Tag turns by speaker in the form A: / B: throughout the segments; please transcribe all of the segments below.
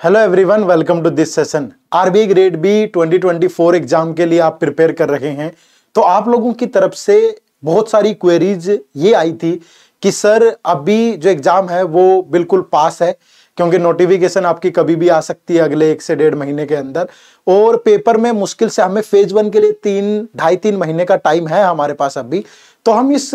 A: Hello everyone, welcome to this session. RBI grade B 2024 exam के लिए आप prepare कर रहे हैं तो आप लोगों की तरफ से बहुत सारी क्वेरीज ये आई थी कि सर अभी जो एग्जाम है वो बिल्कुल पास है, क्योंकि नोटिफिकेशन आपकी कभी भी आ सकती है अगले 1 से 1.5 महीने के अंदर, और पेपर में मुश्किल से हमें फेज 1 के लिए 2.5-3 महीने का टाइम है हमारे पास अभी। तो हम इस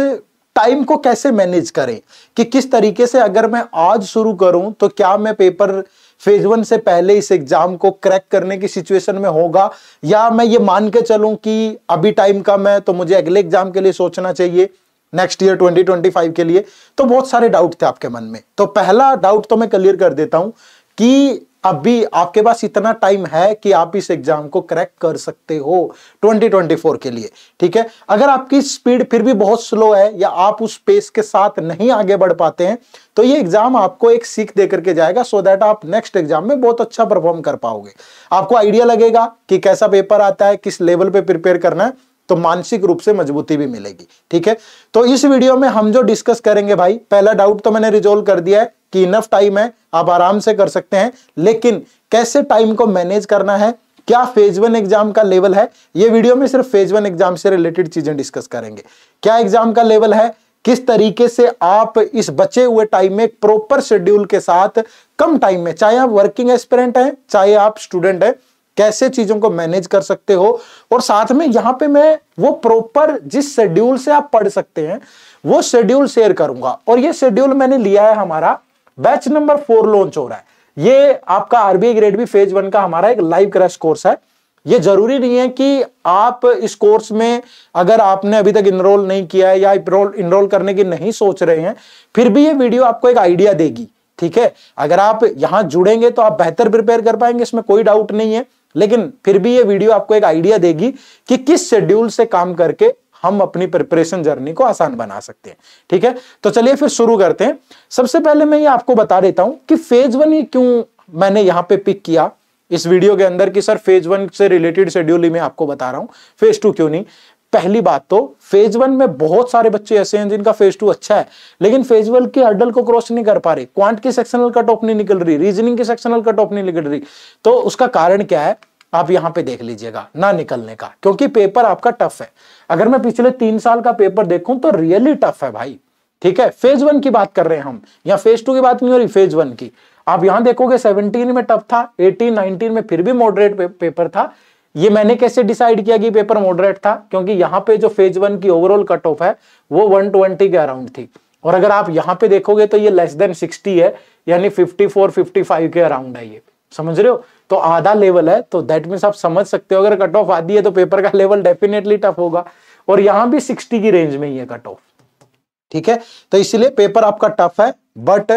A: टाइम को कैसे मैनेज करें कि किस तरीके से अगर मैं आज शुरू करूं तो क्या मैं पेपर फेज 1 से पहले इस एग्जाम को क्रैक करने की सिचुएशन में होगा, या मैं ये मान के चलूं कि अभी टाइम कम है तो मुझे अगले एग्जाम के लिए सोचना चाहिए, नेक्स्ट ईयर 2025 के लिए। तो बहुत सारे डाउट थे आपके मन में। तो पहला डाउट तो मैं क्लियर कर देता हूं कि अभी आपके पास इतना टाइम है कि आप इस एग्जाम को क्रैक कर सकते हो 2024 के लिए। ठीक है, अगर आपकी स्पीड फिर भी बहुत स्लो है या आप उस पेस के साथ नहीं आगे बढ़ पाते हैं तो ये एग्जाम आपको एक सीख दे करके जाएगा, सो दैट आप नेक्स्ट एग्जाम में बहुत अच्छा परफॉर्म कर पाओगे। आपको आइडिया लगेगा कि कैसा पेपर आता है, किस लेवल पे प्रिपेयर करना है, तो मानसिक रूप से मजबूती भी मिलेगी। ठीक है, तो इस वीडियो में हम जो डिस्कस करेंगे भाई, पहला डाउट तो मैंने रिजोल्व कर दिया है कि इनफ टाइम है, आप आराम से कर सकते हैं, लेकिन कैसे टाइम को मैनेज करना है, क्या फेज 1 एग्जाम का लेवल है, ये वीडियो में सिर्फ फेज 1 एग्जाम से रिलेटेड चीजें डिस्कस करेंगे। क्या एग्जाम का लेवल है, किस तरीके से आप इस बचे हुए टाइम में प्रॉपर शेड्यूल के साथ कम टाइम में, चाहे आप वर्किंग एस्पिरेंट हैं चाहे आप स्टूडेंट हैं, कैसे चीजों को मैनेज कर सकते हो। और साथ में यहां पे मैं वो प्रॉपर जिस शेड्यूल से आप पढ़ सकते हैं वो शेड्यूल शेयर करूंगा। और ये शेड्यूल मैंने लिया है, हमारा बैच नंबर 4 लॉन्च हो रहा है। ये आपका आरबीआई ग्रेड बी फेज 1 का हमारा एक लाइव क्रैश कोर्स है। ये जरूरी नहीं है कि आप इस कोर्स में अगर आपने अभी तक इनरोल नहीं किया है या इनरोल करने की नहीं सोच रहे हैं, फिर भी ये वीडियो आपको एक आइडिया देगी। ठीक है, अगर आप यहां जुड़ेंगे तो आप बेहतर प्रिपेयर कर पाएंगे, इसमें कोई डाउट नहीं है, लेकिन फिर भी ये वीडियो आपको एक आइडिया देगी कि किस शेड्यूल से काम करके हम अपनी प्रिपरेशन जर्नी को आसान बना सकते हैं। ठीक है, तो चलिए फिर शुरू करते हैं। सबसे पहले मैं ये आपको बता देता हूं कि फेज 1 ही क्यों मैंने यहां पे पिक किया इस वीडियो के अंदर, कि सर फेज 1 से रिलेटेड शेड्यूल ही मैं आपको बता रहा हूं, फेज 2 क्यों नहीं। पहली बात तो फेज 1 में बहुत सारे बच्चे ऐसे हैं जिनका फेज 2 अच्छा है, लेकिन फेज 1 के हर्डल को क्रॉस नहीं कर पा रहे, क्वांट की सेक्शनल कट ऑफ नहीं निकल रही, रीजनिंग की सेक्शनल कट ऑफ नहीं निकल रही। तो उसका कारण क्या है आप यहां पे देख लीजिएगा, ना निकलने का, क्योंकि पेपर आपका टफ है। अगर मैं पिछले 3 साल का पेपर देखूं तो रियली टफ है भाई। ठीक है, फेज 1 की बात कर रहे हैं हम, या फेज 2 की बात नहीं हो रही, फेज 1 की। आप यहां देखोगे 17 में टफ था, 18-19 में फिर भी मॉडरेट पेपर था। ये मैंने कैसे डिसाइड किया कि पेपर मॉडरेट था, क्योंकि यहां पे जो फेज 1 की ओवरऑल कट ऑफ है वो 120 के अराउंड थी, और अगर आप यहां पे देखोगे तो ये लेस देन 60 है, यानी 54-55 के अराउंड है। ये समझ रहे हो, तो आधा लेवल है, तो दैट मींस आप समझ सकते हो अगर कट ऑफ आधी है तो पेपर का लेवल डेफिनेटली टफ होगा, और यहां भी 60 की रेंज में ही है कट ऑफ। ठीक है, तो इसलिए पेपर आपका टफ है, बट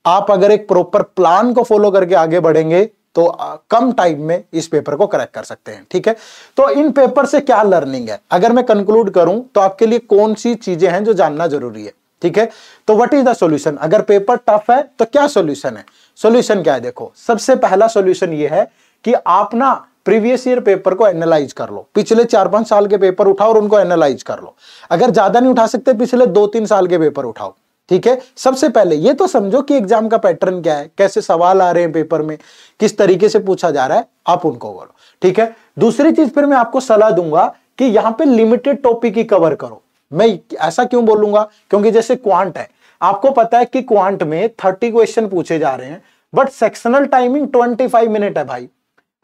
A: आप अगर एक प्रॉपर प्लान को फॉलो करके आगे बढ़ेंगे तो कम टाइम में इस पेपर को क्रैक कर सकते हैं। ठीक है, तो इन पेपर से क्या लर्निंग है, अगर मैं कंक्लूड करूं तो आपके लिए कौन सी चीजें हैं जो जानना जरूरी है। ठीक है, तो व्हाट इज द सॉल्यूशन, अगर पेपर टफ है तो क्या सॉल्यूशन है। सॉल्यूशन क्या है, देखो सबसे पहला सॉल्यूशन ये है कि आप ना प्रीवियस ईयर पेपर को एनालाइज कर लो, पिछले 4-5 साल के पेपर उठाओ और उनको एनालाइज कर लो। अगर ज्यादा नहीं उठा सकते पिछले 2-3 साल के पेपर उठाओ। ठीक है, सबसे पहले ये तो समझो कि एग्जाम का पैटर्न क्या है, कैसे सवाल आ रहे हैं पेपर में, किस तरीके से पूछा जा रहा है, आप उनको बोलो। ठीक है, दूसरी चीज फिर मैं आपको सलाह दूंगा कि यहां पे लिमिटेड टॉपिक ही कवर करो। मैं ऐसा क्यों बोलूंगा, क्योंकि जैसे क्वांट है, आपको पता है कि क्वांट में 30 क्वेश्चन पूछे जा रहे हैं, बट सेक्शनल टाइमिंग 25 मिनट है भाई।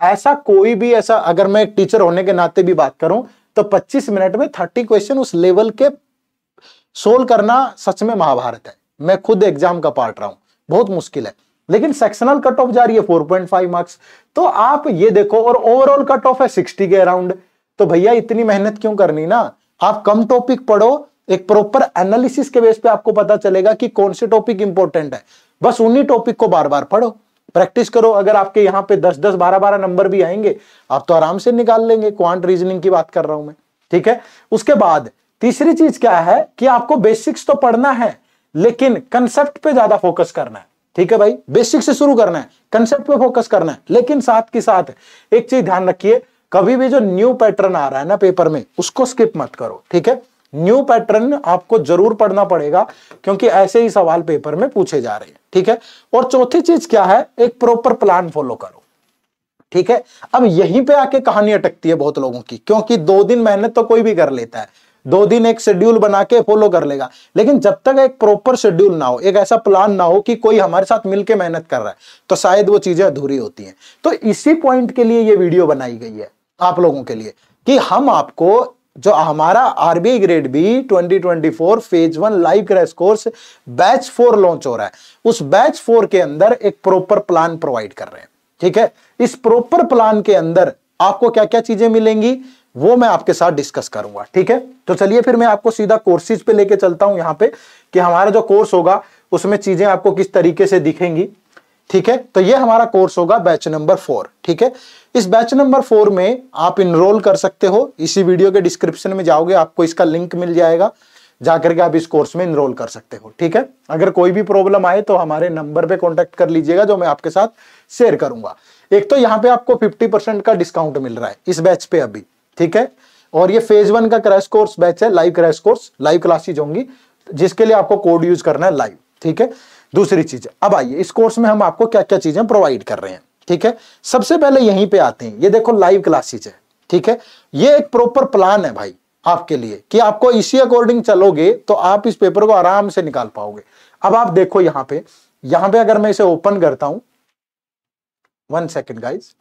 A: ऐसा कोई भी ऐसा, अगर मैं एक टीचर होने के नाते भी बात करूं तो 25 मिनट में 30 क्वेश्चन उस लेवल के सोल्व करना सच में महाभारत है। मैं खुद एग्जाम का पार्ट रहा हूं, बहुत मुश्किल है, लेकिन सेक्शनल कट ऑफ जा रही है 4.5 मार्क्स। तो आप ये देखो, और ओवरऑल कट ऑफ है 60 के अराउंड। तो भैया इतनी मेहनत क्यों करनी ना, आप कम टॉपिक पढ़ो, एक प्रॉपर एनालिसिस के बेस पे आपको पता चलेगा कि कौन से टॉपिक इंपॉर्टेंट है, बस उन्हीं टॉपिक को बार बार पढ़ो, प्रैक्टिस करो। अगर आपके यहाँ पे 10-10, 12-12 नंबर भी आएंगे आप तो आराम से निकाल लेंगे, क्वांट रीजनिंग की बात कर रहा हूं मैं। ठीक है, उसके बाद तीसरी चीज क्या है कि आपको बेसिक्स तो पढ़ना है, लेकिन कंसेप्ट पे ज्यादा फोकस करना है। ठीक है भाई, बेसिक से शुरू करना है, कंसेप्ट पे फोकस करना है, लेकिन साथ के साथ एक चीज ध्यान रखिए, कभी भी जो न्यू पैटर्न आ रहा है ना पेपर में, उसको स्किप मत करो। ठीक है, न्यू पैटर्न आपको जरूर पढ़ना पड़ेगा, क्योंकि ऐसे ही सवाल पेपर में पूछे जा रहे हैं, ठीक है। और चौथी चीज क्या है, एक प्रॉपर प्लान फॉलो करो, ठीक है। अब यहीं पे आके कहानी अटकती है बहुत लोगों की, क्योंकि 2 दिन मेहनत तो कोई भी कर लेता है, 2 दिन एक शेड्यूल बना के फॉलो कर लेगा, लेकिन जब तक एक प्रॉपर शेड्यूल ना हो, एक ऐसा प्लान ना हो कि कोई हमारे साथ मिलके मेहनत कर रहा है, तो शायद वो चीजें अधूरी होती हैं। तो इसी पॉइंट के लिए ये वीडियो बनाई गई है आप लोगों के लिए, कि हम आपको जो हमारा RBI grade B 2024 phase 1 live crash course batch 4 launch हो रहा है, उस बैच 4 के अंदर एक प्रॉपर प्लान प्रोवाइड कर रहे हैं, ठीक है। इस प्रॉपर प्लान के अंदर आपको क्या क्या चीजें मिलेंगी वो मैं आपके साथ डिस्कस करूंगा, ठीक है। तो चलिए फिर मैं आपको सीधा कोर्सेज पे लेके चलता हूं यहां पे, कि हमारा जो कोर्स होगा उसमें चीजें आपको किस तरीके से दिखेंगी, ठीक है। तो ये हमारा कोर्स होगा बैच नंबर 4, ठीक है। इस बैच नंबर 4 में आप इनरोल कर सकते हो, इसी वीडियो के डिस्क्रिप्शन में जाओगे आपको इसका लिंक मिल जाएगा, जाकर के आप इस कोर्स में इनरोल कर सकते हो, ठीक है। अगर कोई भी प्रॉब्लम आए तो हमारे नंबर पे कांटेक्ट कर लीजिएगा, जो मैं आपके साथ शेयर करूंगा। एक तो यहाँ पे आपको 50% का डिस्काउंट मिल रहा है इस बैच पे अभी, ठीक है। और ये फेज 1 का क्रैश कोर्स बैच है, live crash course, live classes होंगी, जिसके लिए आपको कोड यूज करना है लाइव, ठीक है। दूसरी चीज, अब आइए इस कोर्स में हम आपको क्या क्या चीजें प्रोवाइड कर रहे हैं, ठीक है। सबसे पहले यहीं पे आते हैं, ये देखो लाइव क्लासेज है, ठीक है। ये एक प्रॉपर प्लान है भाई आपके लिए, कि आपको इसी अकॉर्डिंग चलोगे तो आप इस पेपर को आराम से निकाल पाओगे। अब आप देखो यहां पे अगर मैं इसे ओपन करता हूं, 1 सेकेंड गाइज,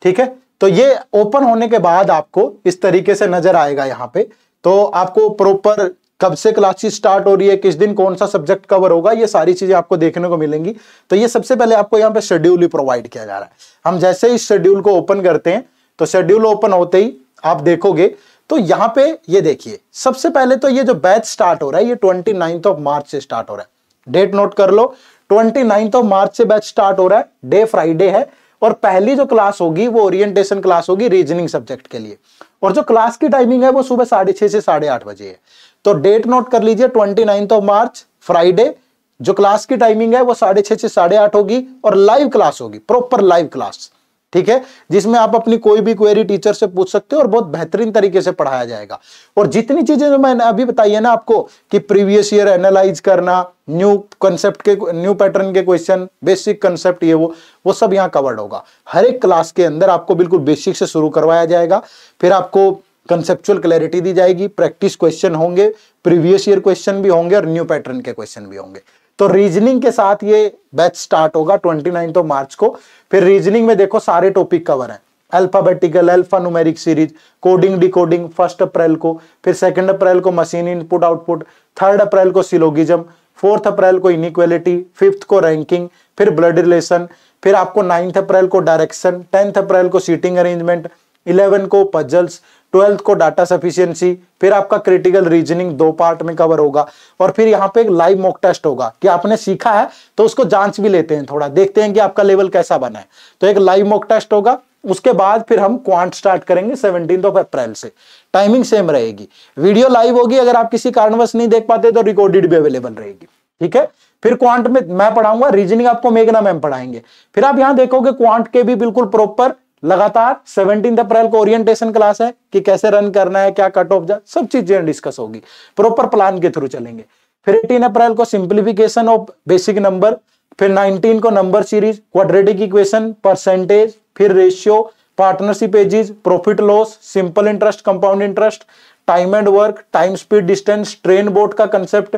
A: ठीक है। तो ये ओपन होने के बाद आपको इस तरीके से नजर आएगा यहां पे। तो आपको प्रॉपर कब से क्लासेस स्टार्ट हो रही है, किस दिन कौन सा सब्जेक्ट कवर होगा, ये सारी चीजें आपको देखने को मिलेंगी। तो ये सबसे पहले आपको यहाँ पे शेड्यूल ही प्रोवाइड किया जा रहा है। हम जैसे ही शेड्यूल को ओपन करते हैं, तो शेड्यूल ओपन होते ही आप देखोगे तो यहाँ पे ये देखिए, सबसे पहले तो ये जो बैच स्टार्ट हो रहा है ये 29 मार्च से स्टार्ट हो रहा है। डेट नोट कर लो, 29 मार्च से बैच स्टार्ट हो रहा है, डे फ्राइडे है। और पहली जो क्लास होगी वो ओरिएंटेशन क्लास होगी रीजनिंग सब्जेक्ट के लिए, और जो क्लास की टाइमिंग है वो सुबह 6:30 से 8:30 बजे है। तो डेट नोट कर लीजिए, 29 मार्च फ्राइडे, जो क्लास की टाइमिंग है वो 6:30 से 8:30 होगी, और लाइव क्लास होगी, प्रॉपर लाइव क्लास, ठीक है, जिसमें आप अपनी कोई भी क्वेरी टीचर से पूछ सकते हो और बहुत बेहतरीन तरीके से पढ़ाया जाएगा। और जितनी चीजें जो मैंने अभी बताई है ना आपको, कि प्रीवियस ईयर एनालाइज करना, न्यू कंसेप्ट के, न्यू पैटर्न के क्वेश्चन, बेसिक कंसेप्ट, ये वो सब यहाँ कवर्ड होगा। हर एक क्लास के अंदर आपको बिल्कुल बेसिक से शुरू करवाया जाएगा, फिर आपको कंसेप्चुअल क्लैरिटी दी जाएगी, प्रैक्टिस क्वेश्चन होंगे, प्रीवियस ईयर क्वेश्चन भी होंगे और न्यू पैटर्न के क्वेश्चन भी होंगे। तो रीजनिंग के साथ ये बैच स्टार्ट होगा 29 मार्च को। फिर रीजनिंग में देखो सारे टॉपिक कवर हैं, alphabetical, alpha numeric series, coding decoding 1 अप्रैल को, फिर 2 अप्रैल को मशीन इनपुट आउटपुट, 3 अप्रैल को सिलोगिज्म, 4 अप्रैल को इनइक्वालिटी, 5 को रैंकिंग, फिर ब्लड रिलेशन, फिर आपको 9 अप्रैल को डायरेक्शन, 10 अप्रैल को सीटिंग अरेंजमेंट, 11 को पजल्स, 12 को डाटा सफिशिएंसी, फिर आपका क्रिटिकल रीजनिंग 2 पार्ट में कवर होगा। और फिर यहाँ पे एक लाइव मॉक टेस्ट होगा, कि आपने सीखा है तो उसको जांच भी लेते हैं, थोड़ा देखते हैं कि आपका लेवल कैसा बना है। तो एक लाइव मॉक टेस्ट होगा, उसके बाद फिर हम क्वांट स्टार्ट करेंगे 17 अप्रैल से। टाइमिंग सेम रहेगी, वीडियो लाइव होगी, अगर आप किसी कारणवश नहीं देख पाते तो रिकॉर्डेड भी अवेलेबल रहेगी, ठीक है। फिर क्वांट में मैं पढ़ाऊंगा, रीजनिंग आपको मेघना मैम पढ़ाएंगे। फिर आप यहां देखोगे क्वांट के भी बिल्कुल प्रॉपर लगातार 17 अप्रैल को ओरिएंटेशन क्लास है, कि कैसे रन करना है, क्या कट ऑफ, सब चीजें डिस्कस होगी, प्रॉपर प्लान के थ्रू चलेंगे। फिर 18 अप्रैल को सिंप्लीफिकेशन ऑफ बेसिक नंबर, फिर 19 को number series, quadratic equation, percentage, फिर ratio, partnership ages, profit loss, simple interest, compound interest, time and work, time speed distance, train boat का concept,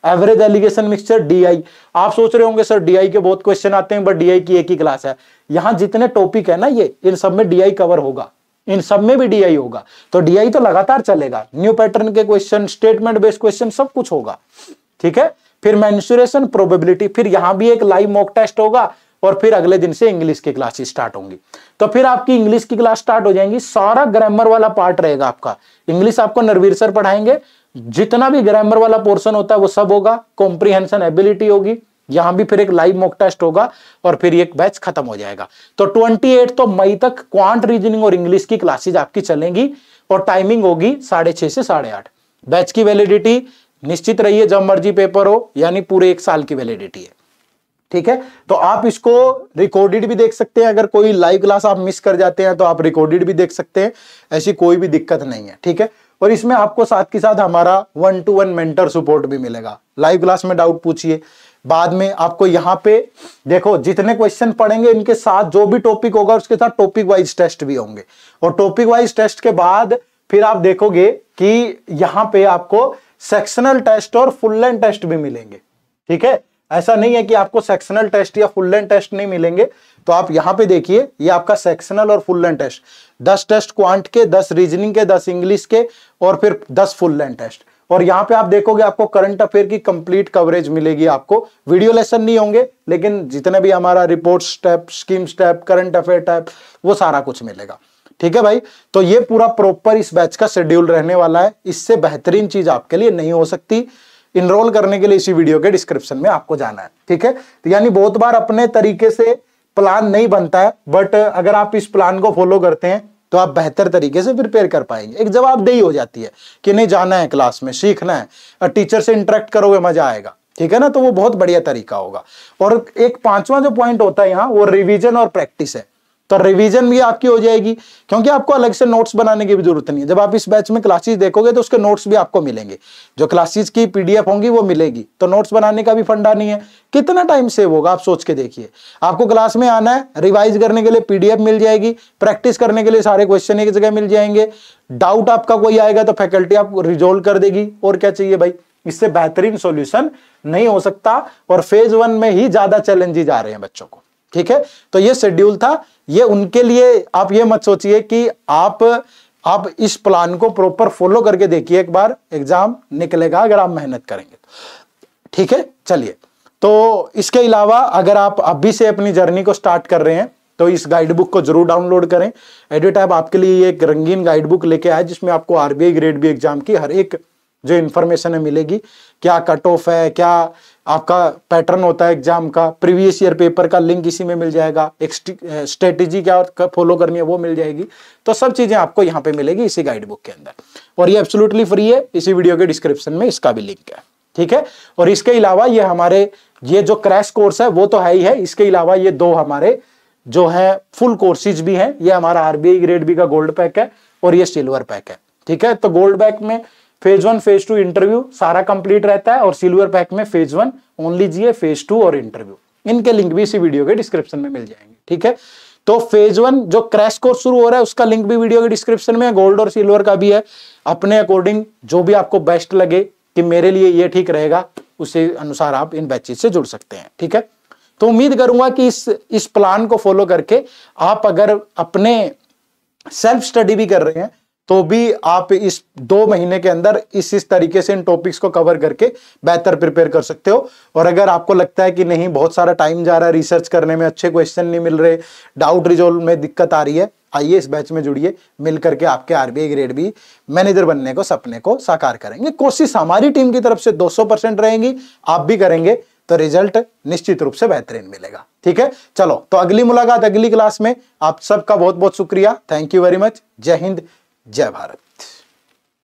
A: average alligation mixture, DI. आप सोच रहे होंगे sir DI के बहुत क्वेश्चन आते हैं, बट डीआई की एक ही क्लास है। यहां जितने टॉपिक है ना ये, इन सब में डीआई कवर होगा, इन सब में भी डीआई होगा। तो डीआई तो लगातार चलेगा, न्यू पैटर्न के क्वेश्चन, स्टेटमेंट बेस्ड क्वेश्चन, सब कुछ होगा, ठीक है। फिर मेंसुरेशन, प्रोबेबिलिटी, फिर यहां भी एक लाइव मॉक टेस्ट होगा, और फिर अगले दिन से इंग्लिश की क्लासेस स्टार्ट होंगी। तो फिर आपकी इंग्लिश की क्लास स्टार्ट हो जाएंगी, सारा ग्रामर वाला पार्ट रहेगा आपका। इंग्लिश आपको नरवीर सर पढ़ाएंगे, जितना भी ग्रामर वाला पोर्शन होता है वो सब होगा, कॉम्प्रिहेंशन एबिलिटी होगी, यहां भी फिर एक लाइव मॉक टेस्ट होगा, और फिर एक बैच खत्म हो जाएगा। तो 28 तो मई तक क्वांट, रीजनिंग और इंग्लिश की क्लासेज आपकी चलेंगी, और टाइमिंग होगी 6:30 से 8:30। बैच की वैलिडिटी निश्चित रही है, जब मर्जी पेपर हो, यानी पूरे 1 साल की वैलिडिटी है, ठीक है। तो आप इसको रिकॉर्डेड भी देख सकते हैं, अगर कोई लाइव क्लास आप मिस कर जाते हैं तो आप रिकॉर्डेड भी देख सकते हैं, ऐसी कोई भी दिक्कत नहीं है, ठीक है। और इसमें आपको साथ के साथ हमारा 1-to-1 मेंटर सपोर्ट भी मिलेगा। लाइव क्लास में डाउट पूछिए, बाद में आपको यहाँ पे देखो जितने क्वेश्चन पढ़ेंगे इनके साथ जो भी टॉपिक होगा उसके साथ टॉपिक वाइज टेस्ट भी होंगे, और टॉपिक वाइज टेस्ट के बाद फिर आप देखोगे कि यहाँ पे आपको सेक्शनल टेस्ट और फुल लेंथ टेस्ट भी मिलेंगे, ठीक है। ऐसा नहीं है कि आपको सेक्शनल टेस्ट या फुल लेंथ टेस्ट नहीं मिलेंगे। तो आप यहां पे देखिए, ये आपका सेक्शनल और full length test, 10 test quant के, 10 रीजनिंग के, 10 इंग्लिश के और फिर 10 फुल लेंथ टेस्ट। और यहां पे आप देखोगे आपको करंट अफेयर की कंप्लीट कवरेज मिलेगी। आपको वीडियो लेसन नहीं होंगे, लेकिन जितने भी हमारा report step, scheme step, current affair type, वो सारा कुछ मिलेगा, ठीक है भाई। तो ये पूरा प्रॉपर इस बैच का शेड्यूल रहने वाला है। इससे बेहतरीन चीज आपके लिए नहीं हो सकती। इनरोल करने के लिए इसी वीडियो के डिस्क्रिप्शन में आपको जाना है, ठीक है। तो यानी बहुत बार अपने तरीके से प्लान नहीं बनता है, बट अगर आप इस प्लान को फॉलो करते हैं तो आप बेहतर तरीके से प्रिपेयर कर पाएंगे। एक जवाबदेही हो जाती है कि नहीं, जाना है क्लास में, सीखना है, और टीचर से इंटरेक्ट करोगे, मजा आएगा, ठीक है ना। तो वो बहुत बढ़िया तरीका होगा। और एक 5वां जो पॉइंट होता है यहाँ, वो रिवीजन और प्रैक्टिस है। तो रिवीजन भी आपकी हो जाएगी, क्योंकि आपको अलग से नोट्स बनाने की भी जरूरत नहीं है। जब आप इस बैच में क्लासेस देखोगे तो उसके नोट्स भी आपको मिलेंगे, जो क्लासेस की पीडीएफ होंगी वो मिलेगी। तो नोट्स बनाने का भी फंडा नहीं है। कितना टाइम सेव होगा आप सोच के देखिए। आपको क्लास में आना है, रिवाइज करने के लिए पीडीएफ मिल जाएगी, प्रैक्टिस करने के लिए सारे क्वेश्चन एक जगह मिल जाएंगे, डाउट आपका कोई आएगा तो फैकल्टी आपको रिजोल्व कर देगी। और क्या चाहिए भाई, इससे बेहतरीन सॉल्यूशन नहीं हो सकता। और फेज 1 में ही ज्यादा चैलेंजेस आ रहे हैं बच्चों को, ठीक है। तो ये शेड्यूल था, ये उनके लिए। आप ये मत सोचिए कि आप इस प्लान को प्रॉपर फॉलो करके देखिए, एक बार एग्जाम निकलेगा अगर आप मेहनत करेंगे, ठीक है। चलिए, तो इसके अलावा अगर आप अभी से अपनी जर्नी को स्टार्ट कर रहे हैं तो इस गाइड बुक को जरूर डाउनलोड करें। एडिटैब आपके लिए एक रंगीन गाइड बुक लेके आया, जिसमें आपको आरबीआई ग्रेड बी एग्जाम की हर एक जो इन्फॉर्मेशन है मिलेगी। क्या कट ऑफ है, क्या आपका पैटर्न होता है एग्जाम का, प्रीवियस ईयर पेपर का लिंक इसी में मिल जाएगा, एक स्ट्रेटेजी क्या फॉलो करनी है वो मिल जाएगी। तो सब चीजें आपको यहाँ पे मिलेगी इसी गाइड बुक के अंदर, और ये एब्सोल्युटली फ्री है। इसी वीडियो के डिस्क्रिप्शन में इसका भी लिंक है, ठीक है। और इसके अलावा ये हमारे ये जो क्रैश कोर्स है वो तो है ही है, इसके अलावा ये 2 हमारे जो है फुल कोर्सेज भी हैं। ये हमारा आरबीआई ग्रेड बी का गोल्ड पैक है और ये सिल्वर पैक है, ठीक है। तो गोल्ड पैक में फेज 1 फेज 2 इंटरव्यू सारा कंप्लीट रहता है, और सिल्वर पैक में फेज 1 ओनली जीए, फेज 2 और इंटरव्यू। इनके लिंक भी इसी वीडियो के डिस्क्रिप्शन में मिल जाएंगे, ठीक है। तो फेज 1 जो क्रैश कोर्स शुरू हो रहा है उसका लिंक भी वीडियो के डिस्क्रिप्शन में है, गोल्ड और सिल्वर का भी है। अपने अकॉर्डिंग जो भी आपको बेस्ट लगे कि मेरे लिए ये ठीक रहेगा, उसी अनुसार आप इन बैचेस से जुड़ सकते हैं, ठीक है। तो उम्मीद करूंगा कि इस प्लान को फॉलो करके आप अगर अपने सेल्फ स्टडी भी कर रहे हैं तो भी आप इस 2 महीने के अंदर इस तरीके से इन टॉपिक्स को कवर करके बेहतर प्रिपेयर कर सकते हो। और अगर आपको लगता है कि नहीं, बहुत सारा टाइम जा रहा है रिसर्च करने में, अच्छे क्वेश्चन नहीं मिल रहे, डाउट रिजोल्व में दिक्कत आ रही है, आइए इस बैच में जुड़िए। मिल करके आपके आरबीआई ग्रेड बी मैनेजर बनने को, सपने को साकार करेंगे। कोशिश हमारी टीम की तरफ से 200% रहेगी, आप भी करेंगे तो रिजल्ट निश्चित रूप से बेहतरीन मिलेगा, ठीक है। चलो, तो अगली मुलाकात अगली क्लास में। आप सबका बहुत बहुत शुक्रिया, थैंक यू वेरी मच। जय हिंद, जय भारत।